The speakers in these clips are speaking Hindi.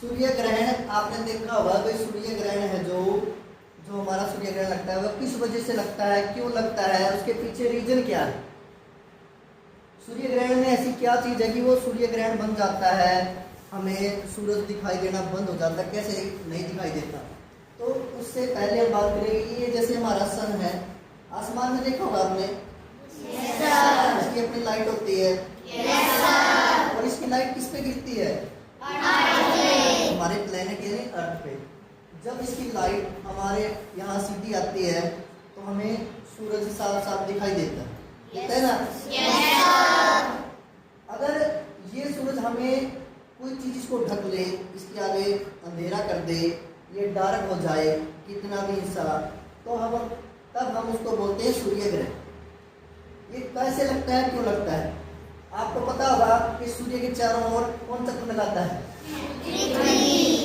सूर्य ग्रहण आपने देखा होगा, कोई सूर्य ग्रहण है जो जो हमारा सूर्य ग्रहण लगता है वह किस वजह से लगता है, क्यों लगता है, उसके पीछे रीजन क्या है। सूर्य ग्रहण में ऐसी क्या चीज है कि वो सूर्य ग्रहण बन जाता है, हमें सूरज दिखाई देना बंद हो जाता है, कैसे नहीं दिखाई देता। तो उससे पहले हम बात करेंगे, ये जैसे हमारा सन है, आसमान में देखा होगा आपने, इसकी अपनी लाइट होती है, और इसकी लाइट किस पे गिरती है, हमारे प्लेनेट यानी अर्थ पे। जब इसकी लाइट हमारे यहाँ सीधी आती है तो हमें सूरज साफ साफ दिखाई देता है ना। अगर ये सूरज हमें कोई चीज इसको ढक ले, इसके आगे अंधेरा कर दे, ये डार्क हो जाए कितना भी हिस्सा, तो तब हम उसको बोलते हैं सूर्य ग्रहण। ये कैसे लगता है, क्यों लगता है। आपको पता होगा कि सूर्य के चारों ओर कौन चक्कर लगाता है,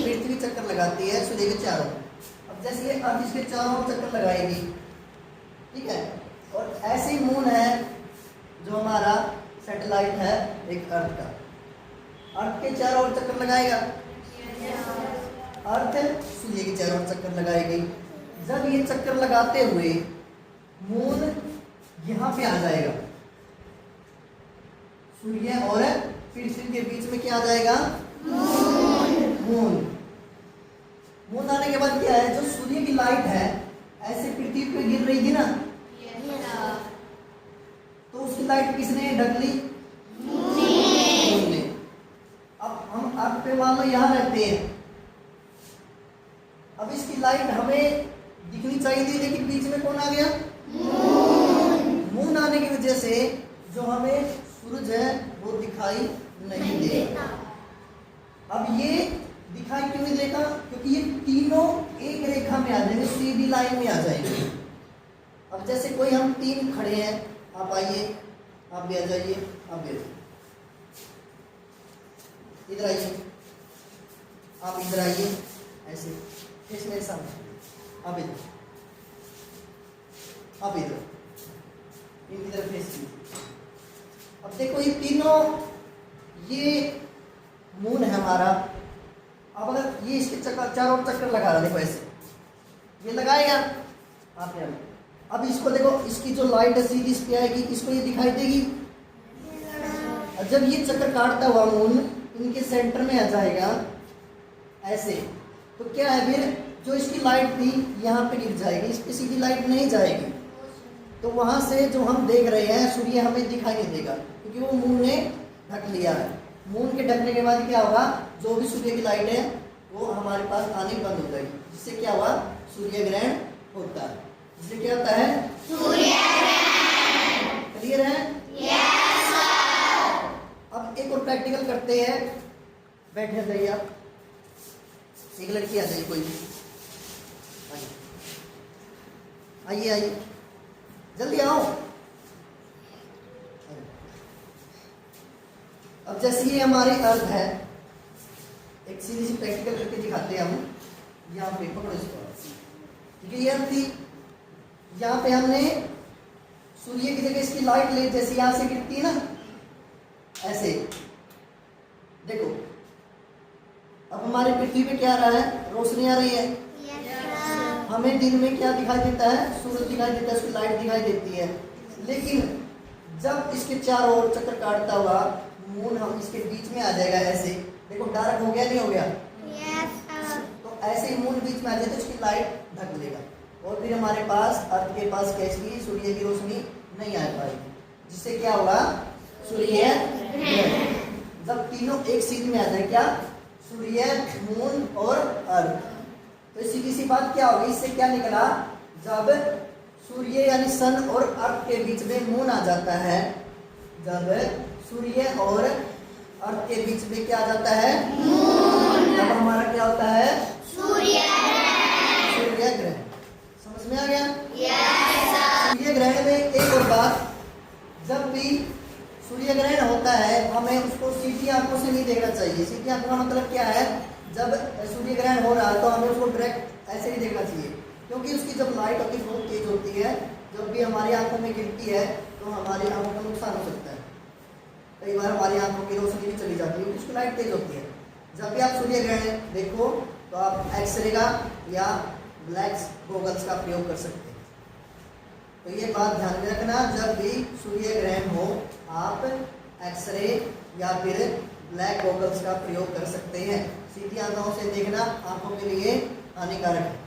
पृथ्वी चक्कर लगाती है सूर्य के चारों। अब जैसे ये अर्थ इसके चारों ओर चक्कर लगाएगी, ठीक है, और ऐसे ही मून है जो हमारा सैटेलाइट है एक अर्थ का, अर्थ के चारों ओर चक्कर लगाएगा, अर्थ सूर्य के चारों ओर चक्कर लगाएगी। जब ये चक्कर लगाते हुए मून यहाँ पे आ जाएगा, सूर्य और पृथ्वी के बीच में क्या आ जाएगा, मून। मून आने के बाद क्या है, जो सूर्य की लाइट है ऐसे पृथ्वी पे गिर रही थी ना, तो उसकी लाइट किसने ढक ली, मून ने। अब हम अर्थ पे मान लो यहाँ रहते हैं, अब इसकी लाइट हमें दिखनी चाहिए थी, लेकिन बीच में कौन आ गया, मून आने की वजह से जो हमें सूरज है वो दिखाई नहीं देगा। अब ये दिखाई क्यों नहीं देगा, क्योंकि ये तीनों एक रेखा में आ जाएंगे, सीधी लाइन में आ जाएंगे। अब जैसे कोई हम तीन खड़े हैं, आप आइए, आप भी आ जाइए, आप भी इधर आइए, आप इधर आइए, ऐसे फेस मेरे सामने, आप इधर, आप इधर, इधर फेस कीजिए। अब देखो ये तीनों, ये मून है हमारा। अब अगर ये इसके चारों ओर चक्कर लगा रहा, देखो ऐसे ये लगाएगा आप यहाँ। अब इसको देखो, इसकी जो लाइट है सीधी इस पे आएगी, इसको ये दिखाई देगी। और जब ये चक्कर काटता हुआ मून इनके सेंटर में आ जाएगा ऐसे, तो क्या है, फिर जो इसकी लाइट थी यहाँ पे गिर जाएगी, इस पे सीधी लाइट नहीं जाएगी, तो वहां से जो हम देख रहे हैं सूर्य हमें दिखाई नहीं देगा, क्योंकि वो मून ने ढक लिया है। मून के ढकने के बाद क्या होगा, जो भी सूर्य की लाइट है वो हमारे पास आनी बंद हो जाएगी, जिससे क्या हुआ, सूर्य ग्रहण होता है। जिससे क्या होता है, सूर्य ग्रहण। क्लियर है? Yes sir. अब एक और प्रैक्टिकल करते हैं, बैठे जाइए आप, एक लड़की आ जाइए, कोई आइए आइए, जल्दी आओ। अब जैसे ये हमारी अर्थ है, एक सीधी सी प्रैक्टिकल करके दिखाते हैं हम। यहाँ पे पकड़ो इसको, ठीक है, ये अर्थ थी, यहाँ पे हमने सूर्य की जगह इसकी लाइट ले, जैसे यहाँ से गिरती है ना ऐसे, देखो अब हमारे पृथ्वी पे क्या आ रहा है, रोशनी आ रही है। हमें दिन में क्या दिखाई देता है, सूरज दिखाई देता है, उसकी लाइट दिखाई देती है। लेकिन जब इसके चारों ओर चक्कर काटता हुआ मून हम इसके बीच में आ जाएगा ऐसे, देखो डार्क हो गया, नहीं हो गया, तो ऐसे ही मून बीच में आ जाए तो उसकी लाइट ढक लेगा, और फिर हमारे पास अर्थ के पास कैसी सूर्य की रोशनी नहीं आ पाएगी, जिससे क्या होगा, सूर्य ग्रहण। जब तीनों एक सीध में आ जाए, क्या, सूर्य, मून और अर्थ, तो सीधी सी बात क्या होगी, इससे क्या निकला, जब सूर्य यानी सन और अर्थ के बीच में मून आ जाता है, जब सूर्य और अर्थ के बीच में क्या आ जाता है, मून, तब हमारा क्या होता है, सूर्य ग्रहण। समझ में आ गया? Yes sir. सूर्य ग्रहण में एक और बात, जब भी सूर्य ग्रहण होता है हमें उसको सीधी आंखों से नहीं देखना चाहिए। सीधी आंखों का मतलब क्या है, जब सूर्य ग्रहण हो रहा है तो हमें उसको डायरेक्ट ऐसे नहीं देखना चाहिए, क्योंकि उसकी जब लाइट होती है बहुत तेज होती है, जब भी हमारी आंखों में गिरती है तो हमारी आंखों को नुकसान हो सकता है। कई बार हमारी आंखों की रोशनी भी चली जाती है, उसकी लाइट तेज होती है। जब भी आप सूर्य ग्रहण देखो तो आप एक्सरे का या ब्लैक गॉगल्स का प्रयोग कर सकते हैं। तो ये बात ध्यान में रखना, जब भी सूर्य ग्रहण हो आप एक्सरे या फिर ब्लैक गॉगल्स का प्रयोग कर सकते हैं। सीधी आंखों से देखना आंखों के लिए हानिकारक है।